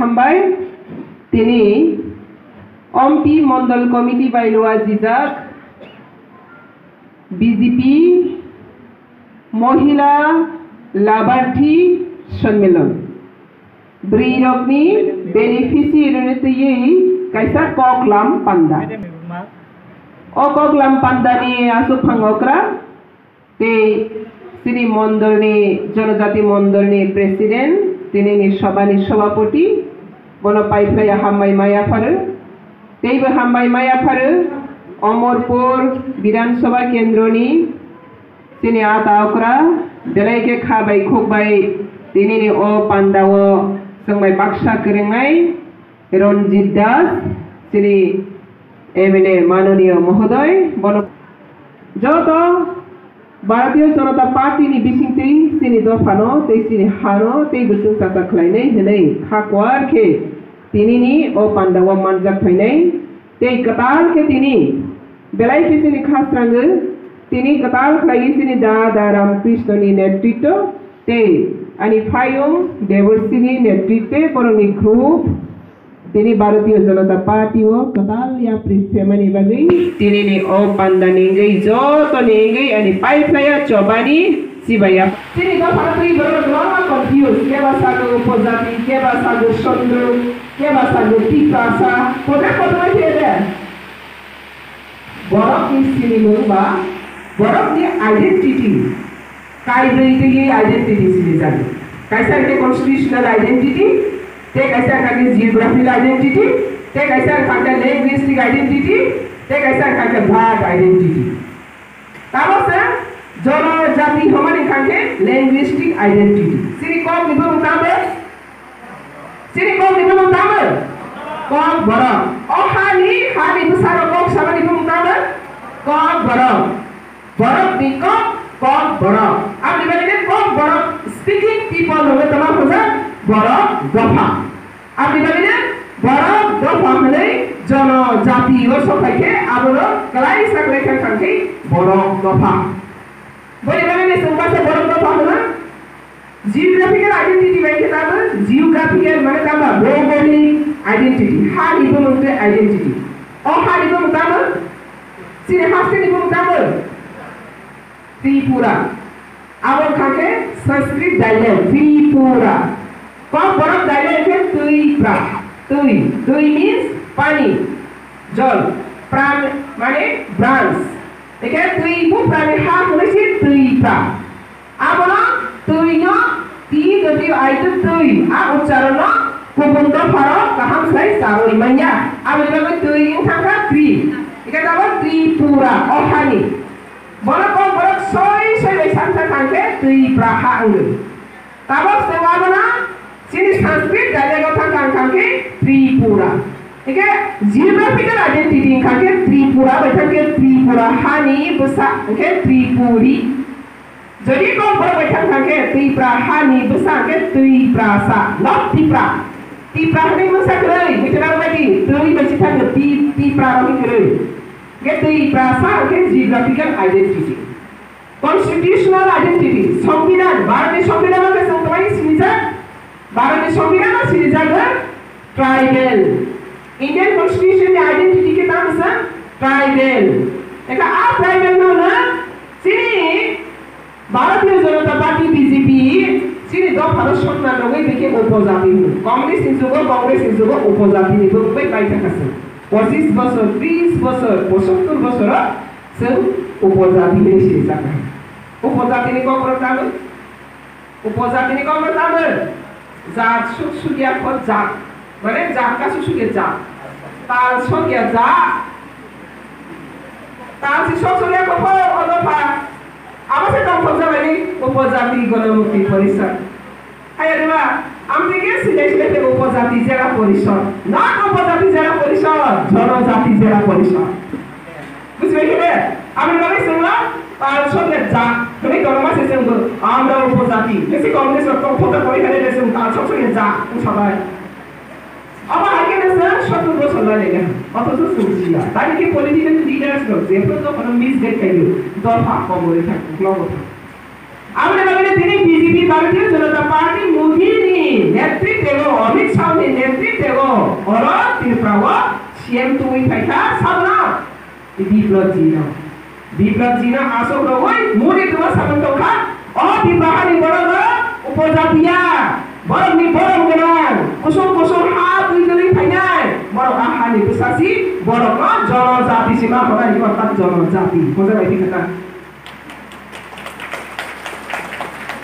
হামবাই তিনি Ampi Mondal committee বাইলোয়া জিজাক BJP মহিলা লাভাर्थी सम्मेलन ब्रीरकनी बेनिफिशियरी कैसा ककलाम पांडा ओ ककलाम पांडानी आसु फांगकरा ते सिनी मंडलनी जनजाति मंडलनी प्रेसिडेंट तिनी सभानि सभापति बन पाइफ्लाया हामबाय मायाफारो तेबो हामबाय मायाफारो अमरपुर विधानसभा केंद्रनी तिनी आतावकरा बेलायके खाबाय खोबाय तिनी ओ पांडाव संबाय बाक्सा करेंगाय रंजित दास तिनी एमएलए माननीय महोदय बन जत भारतीय जनता पार्टी नि बिसिंगति सिनी दफानो ते सिनी हानो ते बुसुं सासा खलायनै हनै खाकवारखे तिनी ओ पांडाव मानजाक फैनाय ते कताल के तिनी बेलायके सिनी खास्रांगो तिनी कताल खलायि सिनी दादा रामकृष्णनि नेतृत्व ते आणि फायम देवर्षिनी नेतृत्वे परनि ग्रुप तिनी भारतीय जनता पार्टी ओ कताल या प्रिसेमनि बागै तिनी नि ओ पान्दानिंगै जतो निंगै अनि पाइफ्लाया चबानी सिबाया तिनी ग फारतै बरो नर्मा कन्फ्युज केबा सागो उपजाति केबा सागो चन्द्र केबा सागो टिकासा कोटा कोटा थिएले बरक नि सिनी मुबा बरक नि आइडेंटिटी काइब्रेटी आइडेंटिटी सिनी जाने कैसा के कॉन्स्टिट्यूशनल आइडेंटिटी ते कैसा का जियोग्राफिकल आइडेंटिटी ते कैसा का लिंग्विस्टिक आइडेंटिटी ते कैसा का भाग आइडेंटिटी ताबो से जनजाति हमारे खाके लिंग्विस्टिक आइडेंटिटी सिनी कम निबो ताबे कम बरा ओ हानी बुसारो कम सामानि निबो ताबे कम बरा नि कम बरा अब निबे कम बरा स्पीकिंग पीपल होवे तमा खोजा बरा दफा अब निबे बरा दफा हले जनजाति ओ सफाइके आबरो कलाई सकले खाके बरा दफा बोले संपासे बरा दफा होला जियोग्राफिकल आइडेंटिटी बाइके ताबो जियोग्राफिकल माने ताबा भौगोलिक आइडेंटिटी हानि बुंते आइडेंटिटी ओ हानि बुंताबो सिने हास्ते बुंताबो त्रिपुरा आवर खाके संस्कृत डायलेक्ट त्रिपुरा कम बरफ डायलेक्ट है त्रिपुरा तुई मीन्स पानी जल प्राण माने ब्रांच ठीक है त्रिपुरा ने हाथ में से त्रिपुरा आवर तुई न ती गति आइट तुई आ उच्चारण कुबुंद फरक कहम सही सारो इमanya अब जब तुई इंथाका त्रि ठीक है तब त्रिपुरा ओहानी बरक सोई सांसा खांके त्रिपुरा हांगे तब सेवाबना सिनी संस्कृत डायलेक्ट खांके त्रिपुरा ठीक है जियोग्राफिकल आइडेंटिटी खांके त्रिपुरा बैठके त्रिपुरा हानि बुसा के त्रिपुरी जदि को बैठक खांके त्रिपुरा हानि बुसा के त्रिप्रासा नॉट त्रिपुरा हने बुसा करे मिटरा बायदि त्रि बसि थांगे त्रिपुरा रहि करे के त्रिप्रासा के जियोग्राफिकल आइडेंटिटी कॉन्स्टिट्यूशनल आइडेंटिटी संविधान भारतीय संविधान के संतवाई सिनिजा भारतीय संविधान सिनिजा ट्राइबल इंडियन कॉन्स्टिट्यूशन में आइडेंटिटी के नाम से ट्राइबल एका आ ट्राइबल न सिनी भारतीय जनता पार्टी बीजेपी सिनी द भारत सरकार लगे देखे उपजाति कांग्रेस इंजुगो उपजाति नि बै बाइथा कासे 25 বছর 30 বছর 75 বছর से उपजाति में सिसा उपजाति ने कम करताबो उपजाति ने कम करताबो जात सुसुगिया को जात माने जात का सुसुगिया जात ताल सोगिया जात ताल से सुसुगिया को फो अदफा आबसे कम फजाबानि उपजाति गणमुक्ति परिषद आयरेबा आमने के सिलेक्ट उपजाति जिला परिषद नट उपजाति जिला परिषद जनजाति जिला परिषद बुझिबे आमने लगे सुनला ताल सोगे जा कने गरमा से संग आमरा उपजाति जैसे कांग्रेस को फोटो कोई करे जैसे ताल सोगे जा सबाय अब आगे ने सर शत्रु को सल्ला लेगा অথচ সুচিলা তাই কি পলিটিক্যাল লিডার্স নো যে তো কোনো মিস গেট খাইলো দফা কমরে থাকে গ্লোব আমরা লাগে তিনি BJP BJP Bharatiya Janata party Modi नि नेतृत्व अमित शाह नि नेतृत्व और त्रिपुरा CM तुई फाइटा साबना বিপ্লব জি না আসক রই মোদি তো সাবন্ত খা ও বিবাহানি বড় উপজাতিয়া বড় নি বড় গনান কুসুম হা দুই দুই ফাইনাই বড় আহানি বুসাসি বড় ন জনজাতি সীমা হলাই অর্থাৎ জনজাতি বোঝা যাই কথা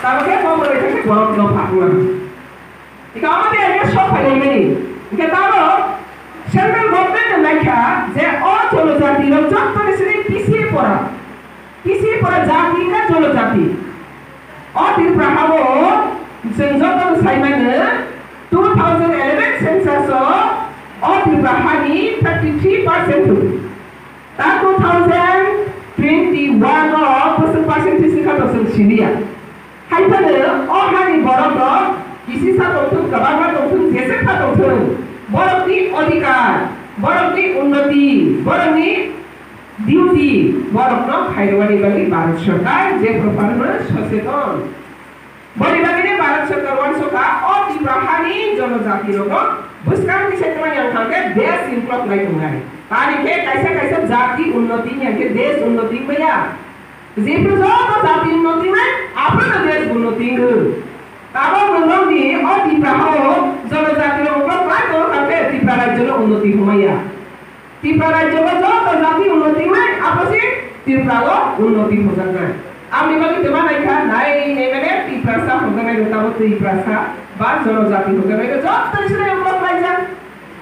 তাহলে কম রই থাকে বড় ন ফাকুয়া এটা আমাদের আগে সব ফাইনাই এটা তাহলে সেন্ট্রাল গভর্নমেন্ট লেখা যে অজনজাতি যতটা শ্রেণী পিছিয়ে পড়া জাতিকা জনজাতি ত্রিপুরা হাবো जों যত সাইমানে 2011 সেন্সাস ত্রিপুরা হানি 33% তা 2021 পার্সেন্টেজ খাতো जों सिलिया हाइफानो हानि बरक किसी सा दंथों गोबां दंथों जेसे खा दंथों बरकनि अधिकार बरकनि उन्नति बरकनि डिउटी बरकनो खायरवानि बागै भारत सरकार जे प्रकारनो सचेतन बरि बागैने भारत सरकार वानसका त्रिपुरा हानि जनजाति रग बुस्कां क्षेत्रमा यांखांगे देश इनक्लुड लाइथुंगाय तारिखे कैसे जाति उन्नति यांखे देश उन्नति भया जेफोर जब जाति उन्नति में आपनो देश उन्नति हो ताबो नंगौनि त्रिपुरा हाव जनजाति रग काय तो काके त्रिपुरा राज्यनो उन्नति हुमाया त्रिपुरा राज्यको जब जाति उन्नति में आपसे त्रिपुरा उन्नति हो जाना আপনি বাকি তোমার লেখা নাই নেবেনে ত্রিপুরা হগনে রতাবো ত্রিপুরা বা জনজাতি হগনে যত তরিসরে আমরা পাইজা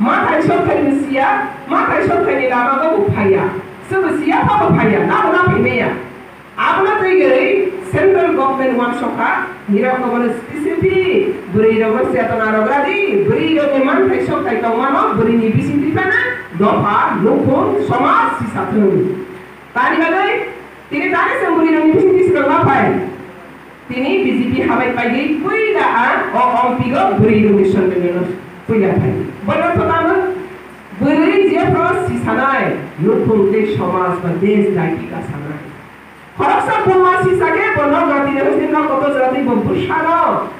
মাথায় সরকারি মিসিয়া মাথায় সরকারি লামাগো উফাইয়া সবসিয়া পাবো ফাইয়া না না ফেমেয়া আপনা তৈগেই সেন্ট্রাল গভর্নমেন্ট ওয়ান সকা নিরাকবন স্পেসিফিক বুড়ি রগর চেতনা রগরাদি বুড়ি রগে মাথায় সরকারি তমানো বুড়িনি বিসিন্ত্রিপানা দফা লোকন সমাজ সিসাথুন তানি বাগৈ তিনি তানে sembuhi nang bisiti sila papai তিনি বিজেপি হাবাই পাইগৈ কইলা ও অম্পিগো বুড়ি mission বেনো কইলা পাই বড় কথা না বুড়ি যে প্রসি সানাই লোককে সমাজ বা দেশ দায়িকা সানাই খরচা পমাসি সাগে বন গাতি রে না কত জাতি বম্পু সানো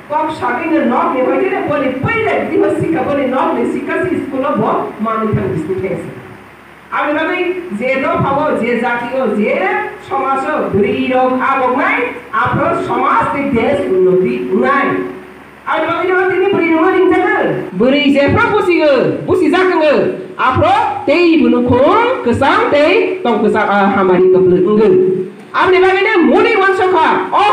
কম সাগিনে নক নে হইলে বলি পইলে দিবসিকা বলি নক নে সিকাসি স্কুল ব মানুষের বিস্তুতেছে আমি ভাবি যে তো পাবো যে জাতিও যে সমাজ বুড়ি রোগ আবগ নাই আপনার সমাজ দেশ উন্নতি নাই আমি ভাবি তিনি বুড়ি রোগ নিতে বুড়ি যে প্রপোসিগো বুসি জাকঙ্গো আপro tei bunukong kesang tei tong kesang hamari keblengge amne bagene muni wansokha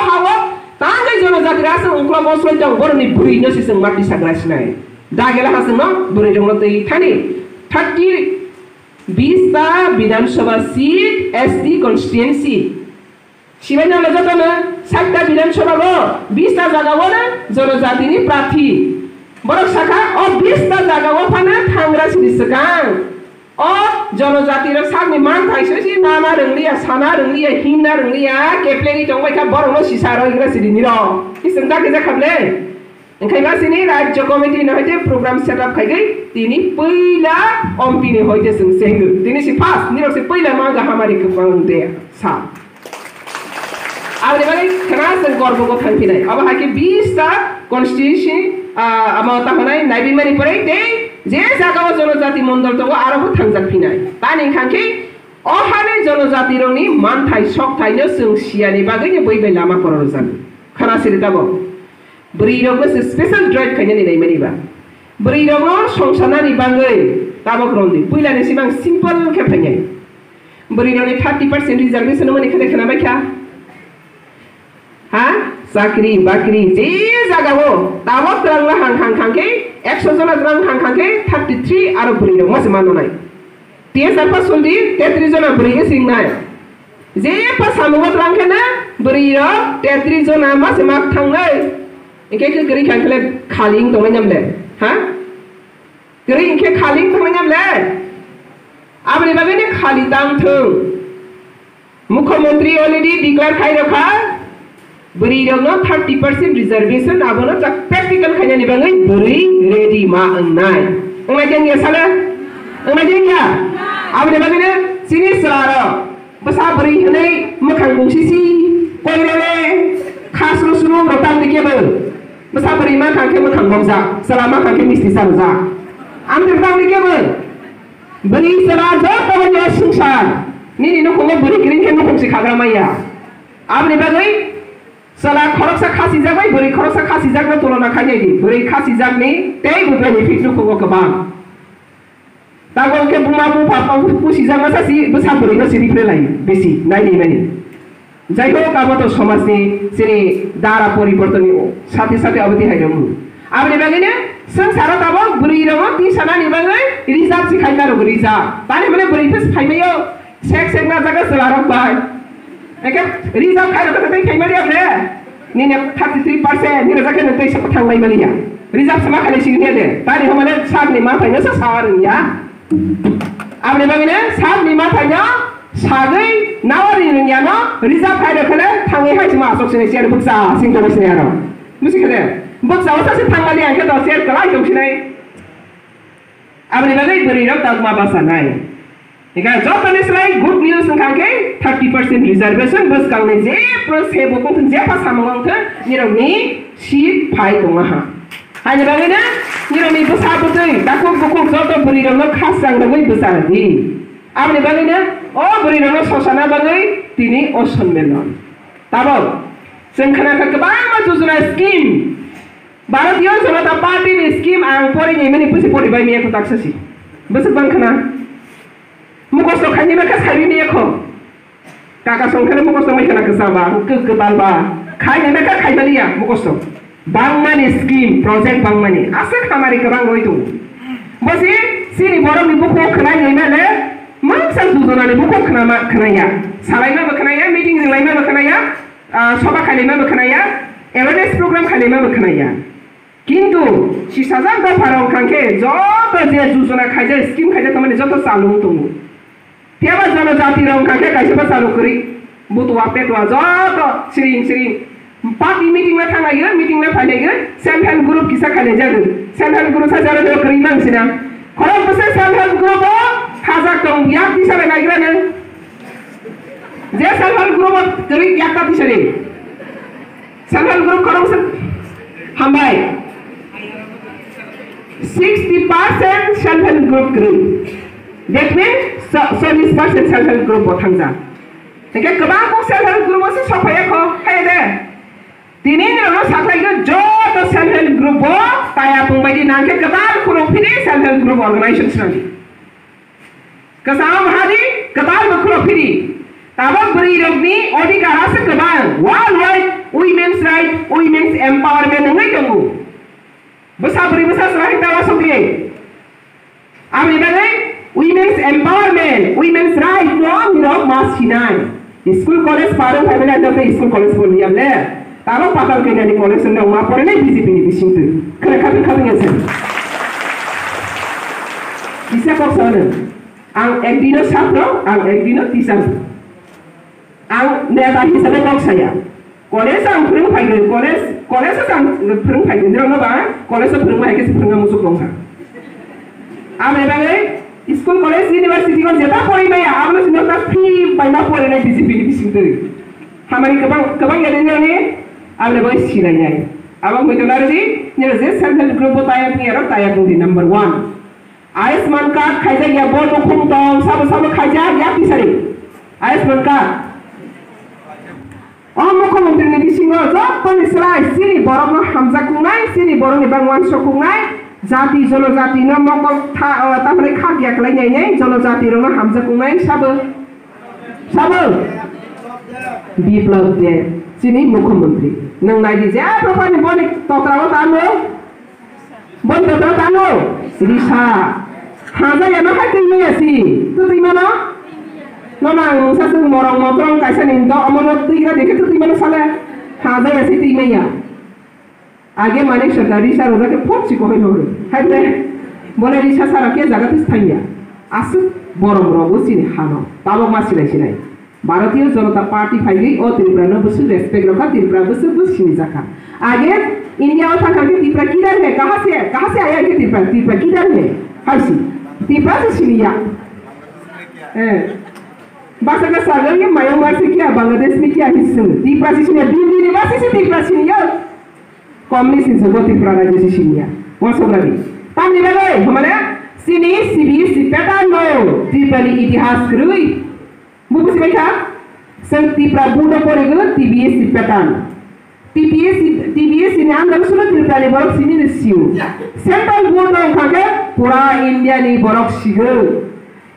hawa tangai jonojati rasa ungkla moslo jang borni buri no siseng mati sagrasnai dagela haseng no buri jong tei thani 30 20 विधानसभा seat ST constituency सिबाइना लजतने 60 विधानसभा गो 20 जागावो न जनजातिनि प्रार्थी बरक शाखा 20 जागावो फाना थांग्रा सिरिसगां जनजाति र सागनि मान थाइसि नामा रोंलिया साना रोंलिया हिंना रोंलिया केप्लेनि दंबायखा बरनो सिसा रइग्रा सिरिनि र किसं दाके जाखाबले ओंखायबा सिनि राज्य कमिटि नहैते प्रोग्राम सेटअप खाइगै तिनी पहिला अम्पिनि होइते जों सेंगो तिनी सि फास्ट निरसे पहिला मागा हामारि कपंते सा आबे बारे खना जों गर्वको थांफिनाय अब हाके 20 ता कन्स्टिट्युएन्सी अमावता हनाय नाइबिमारि परे दे जे जागाव जनजाति मण्डल तको आरोबो थांजाफिनाय तानि खांखि अहाने जनजाति रंनि मानथाय सकथायनो जों सियानि बागैनो बैबाय लामा करर जान खना सिरिताबो Berirogo special drive kanya ni nai mani ba. Berirogo songsana ni bangai tabok rondi. Puila ni simang simple kampanye. Berirogo ni 30% reservation mani kena kena baca. Ha? Sakri, bakri, je jagawo. Tabok terang lah hang ke. 100 jona terang hang ke. 33 aro berirogo masih mana nai. Tiga siapa sundi 33 jona berirogo sing nai. Je pas samuwa terang kena berirogo 33 jona masih mak thang nai. इनके गरी खांखले खालिंग तो नहीं ले हाँ गरी इनके खालिंग तो नहीं ले अब ने बागे ने खाली तांग थो मुख्यमंत्री ऑलरेडी डिक्लेयर खाई रखा बरी रंगो 30% रिजर्वेशन अब ना चक प्रैक्टिकल खाने ने बागे बरी रेडी मां अंगनाय अंगनाय जेंगे साले अंगनाय जेंगे अब ने बागे ने सिनी सरारो बसा बरी हने मखंग गुंसी सी कोई ले suruh rotang di kebel. Masa berima kangke makan bangsa, selama kangke mesti sarza. Ambil rotang di kebel. Beri seraja kawannya sungsar. Ni no kongnya beri kering kan no kong si kagra maya. Abni bagai salah khorok sa khasi jak bai beri khorok sa khasi jak na tolona khanya di. Beri khasi jak ni tei bu benefit no kong kebang. Tago ke buma bu papa bu si jak masa si besar beri no siri pre lai besi nai ni mani. যাই হোক আমরা তো সমাজে যিনি দ্বারা পরিবর্তন সাথে সাথে অবধি হাইরম আপনি বাগিনে সংসার তাবো বুড়ি রঙ তি সানা নিবাগে রিজার্ভ শিখাইনা রগ রিজার্ভ তানে মানে বুড়ি ফেস ফাইমাইও সেক সেক না জায়গা সলারক বাই একে রিজার্ভ খাইরো কতে ফাইমারি আপনি নিনে 33% নিরে জায়গা নতে সব থাংলাই মালিয়া রিজার্ভ সমা খালি সিগনে দে তানে হমানে সাবনি মা ফাইনা সাওয়ারিয়া আপনি বাগিনে সাবনি মা ফাইনা 사의 나와리는 야나 리자 파이를 그래 당의 하지 마 속신의 시야를 복사 생각을 시내하러 무슨 그래 복사 어디서 당갈이 안 해도 시야를 그라 정신에 아버지 바가이 버리러 딱마 바사나이 그러니까 저번에 슬라이 굿 뉴스는 가게 30% 리저베이션 버스 강내 제 플러스 해보고 제파 사망왕트 이러니 18 동안 아니 바가이는 이러니 부사부터 나콩고콩 저도 버리러 카상다고 부사지 আপনি বাগিনে ও বরিরনো সসানা বাগै তিনি অসম্মেলন তাবো जों खोनाखो गोबां जुजुना स्किम भारतीय जनता पार्टीनि स्किम आं फरायनाय माने बुसि फरायबाय मेखौ दाक्ससि बोसोरबां खोना मुखस्थ खायनि मेखा सारि मेखौ काका संखने मुखस्थ मेखना गोसाबा गोबालबा खायनि मेखा खायबालिया मुखस्थ बांमानि स्किम प्रोजेक्ट बांमानि आसे खामारि गोबां रय दं बसि सिरि बरनि बुखौ खोनाय मेले Maksud tujuan buku kenaya, salahnya berkenaya, meeting lainnya berkenaya, sobat kalimat berkenaya, awareness program kalimat berkenaya. Kintu, si sahaja kau parau kangke, jodoh dia tujuan kaja, skim kaja teman jodoh salung tunggu. Tiap jodoh jati orang kangke kaisa pas salung kiri, butuh apa tu jodoh sering. Party meeting lah tangaya, meeting lah palaya, self help group kisah kalian jaga, self help group saja ada keriman sih na. Kalau besar self help group Hazak dong, yak bisa lagi kan? Jadi self help group kiri yak tak bisa ni. Self help group kalau besar hambai 60% self help group kiri. That means 70% self help group buat hangza. Jadi kebanyakan self help group masih siapa ya kau? Hey deh. Tini ni orang sakai ke jodoh self help group buat tayar pembayi di nangke kebanyakan group ini self help group organisation sendiri. Kesama hari kebal berkropiri, tabak beri rogni odi karasa kebal, worldwide women's right, women's empowerment nengai tunggu. Besar beri besar selain tawa sendiri. Amri bagai women's empowerment, women's right, no mas hinai. School college parang family ada tu school college pun dia le. Tabak pakal kena di college sendiri, mak pernah BJP ni bisintu. Kena kami ngasih. Bisa kau sana. Ang ekdino sapro, ang ekdino tisam. Ang neta hisane kok saya. Kolesa ang perung pagi, kolesa ang perung pagi. Nero no ba? Kolesa perung pagi si perung musuk dongha. Ame bagai, school college university kon jeta pori maya. Amlo sinota free by ma pori na BJP ni bisintu. Hamari kabang ya dengar ni, amlo bagai silanya. Abang betul lagi, nero je self help group tayar punya orang tayar di number 1. Ayushman card खाइजा या बोल तो खुम तो सब खाइजा या पिसरी Ayushman card मुख्यमंत्री ने बिसिङो जबनि सलाय सिरि बरमनो हामजा खुंनाय सिरि बरनि बांवान सखुंनाय जाति जनजाति न मकल तामरे खादिया खालायनाय जनजाति रनो हामजा खुंनाय साबो बिप्लब दे सिनि मुख्यमंत्री नों नायदि जे प्रफानि बनि तत्राव तानो रिसा हाजा या नाहाय दैमै आसि तो दैमाना नमां सासु मरं मत्रं कायसानि द अमरत दैगा देखे तो दैमाना साले हाजा आसि दैमैया आगे माने सरकारी रिसा रोजा के फोक सिको होय होय हायदे बोले रिसा सारा के जागा तिस थाइया आसु बरम रबो सिनि हानो ताबक मासिलाय सिनाय भारतीय जनता पार्टी फाइगै ओ त्रिपुरा न बसु रेस्पेक्ट रखा त्रिपुरा बसु बसिनि जाका आगे इंडिया में था कि त्रिपुरा किधर है कहां से आया कि त्रिपुरा किधर है हाइसी त्रिपुरा से सिनिया Bahasa kasar yang mayo masih kia Bangladesh ni kia hisu. Tipra sini di universitas tipra sini ya. Komunis itu buat tipra raja sini ya. Masuk lagi. Tapi ni hamalah sini CBSE pattern no. Tipra ni itihas kerui. Buku sih mereka. Sang tipra budak orang CBSE pattern. TBS ini anda sudah tipra ni borok sini ni siu. Central board orang kagak pura India ni borok siu.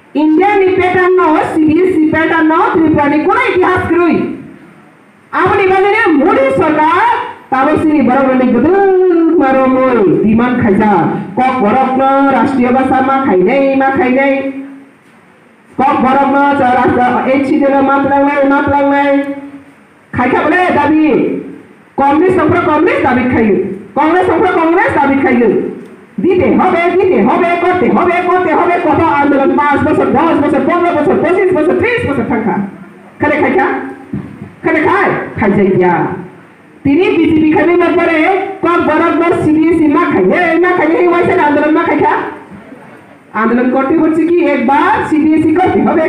India ni pattern no, CBSE pattern no, Tripura ni kuna इतिहास करूँ. आप ni बने मोदी सरकार ताबो सिनी बराबर ni gedung maro moy diman खाजा. Kok borok no राष्ट्रीय भाषा मा खाई नहीं. Kok borok no राष्ट्र एक चीज़ लो मात लग नहीं. खाई क्या बोले दाबी. कांग्रेस संप्र कांग्रेस दाबी खाई. कांग्रेस संप्र कांग्रेस दाबी खाई. দিতে হবে করতে হবে কত আন্দোলন 5 বছর 10 বছর 15 বছর 25 বছর 30 বছর থাকা খালে খাই যাই গিয়া তিনি বিজেপি খালি না পরে কম বরাবর সিবিএসই মা খাইয়ে ওইসে আন্দোলন মা খাইখা আন্দোলন করতে হচ্ছে কি একবার সিবিএসই করতে হবে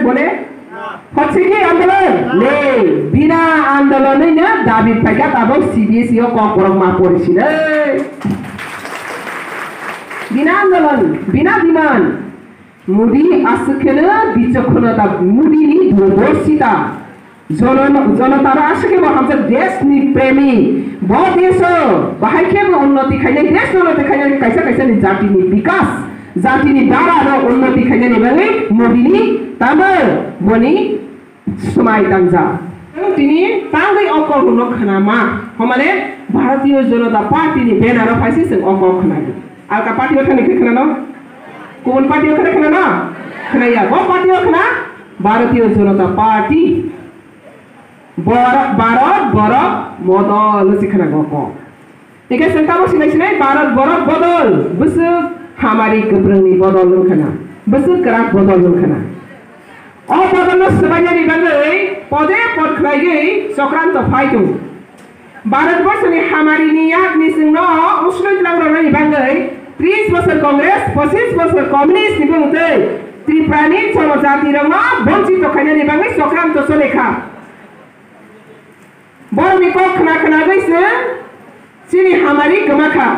বলে হচ্ছে কি আন্দোলন নেই বিনা আন্দোলনে না দাবি পাইকা তাবো সিবিএসই ও কম বড় মা পড়েছিল Bina andalan, bina diman. Mudi asukena bicokonata mudi ni durdorsita. Jonatara asake bo hamsa desh ni premi. Bo desho bahai ke bo unnati khaine desh unnati khaine kaisa ni jati ni bikas. Jati ni dara no unnati khaine ni bangai mudi ni tamal boni sumai tangja. তিনি তাঙ্গই অকল হলো খানামা হমানে ভারতীয় জনতা party ni banner পাইছে song অকল খানাগি Alka parti orang ni kena no, kuon parti orang kena no, kena ya. Bo parti orang kena, Bharatiya Janata Party, Bharat modal si kena goko. Ikan sentamo sini Bharat bodol, besar hamari keberang ni bodol lu kena, besar kerak bodol lu kena. Oh bodol lu sebanyak ni bandai, pode pod kerja Sokrant fight tu. Bharat bos ni hamari niat ni sengno, usnoi lawan ni bandai. 30 বছর কংগ্রেস 25 বছর communist ni bungte Tripura ni जनजाति rama বঞ্চিত খাইনা ni bangai Sokrant solekhা বরনি কখনা গইছে চিনি হামারি গমাখা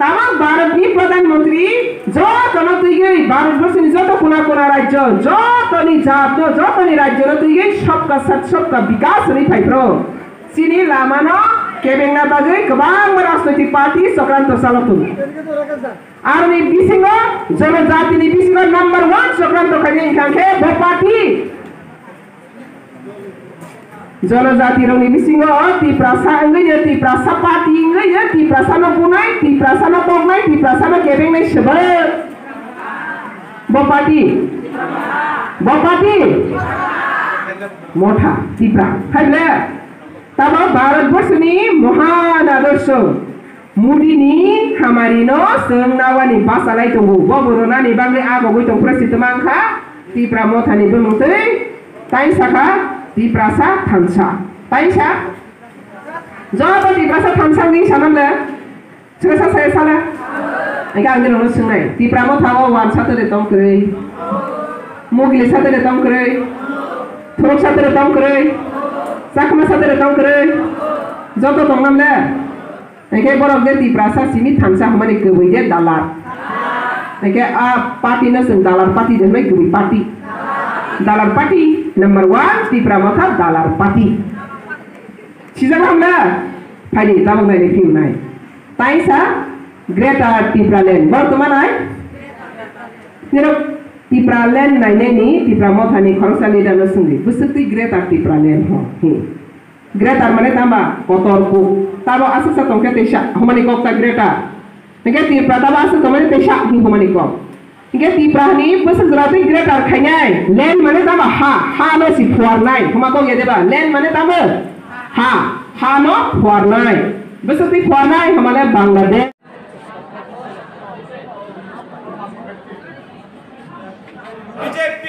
তামা Bharat ni প্রধানমন্ত্রী যতন তুইগই ভারতবর্ষ ni যত কোনা রাজ্য যতনি জাত যতনি রাজ্য তুইগই সবকা সাথ সবকা বিকাশ নি ফাইপ্রো চিনি Lamano Kebengna bagai kebang rastotik parti Sokrant salatu. Arni bisingo जनजाति ni bisingo number 1 Sokrant kanya ingkangke bo parti. जनजाति rong ni bisingo ti prasa engganya ti prasa parti engganya ti prasa no punai ti prasa no pognai ti prasa no kebeng nai sebar. Bo parti. Motha Tripura. Haile. Tama Bharatbars ni Mohan Adarsh Mudi ni hamari no sengnawa ni basalai tunggu boborona ni bangai agogoi tong prasit mangkha Tripura motha ni bumutei taisaka Tripura sa thamsa taisa jobo Tripura sa thamsa ni sanamle sesa saya sala ega angin no sengnai Tripura motha o wan satere tong krei mogile satere tong krei thorok satere tong krei Sakma satere tong krei joto tong namle Eke borok de Tripura sa simi thamsa hamani kebui de dalar Eke a parti na seng dalar parti de mai kebui parti dalar parti number 1 Tripura motha dalar parti Sijak hamla Phali tabang nai film nai Taisa Greater Tripura Land Bortoman ai Nero Tripura Land nai ni Tripura motha ni khorsa leader na sungri busukti Greater Tripura Land ho Greater mane tamba kotor ku tabo asa sa tongke tesha humani kok ta Greater nge Tripura tabo asa tomane tesha hi humani kok nge Tripura ni bus grati Greater khanyai land mane tamba ha no si fornai huma ko ye deba land mane tamba ha no fornai bus ti fornai hamane Bangladesh BJP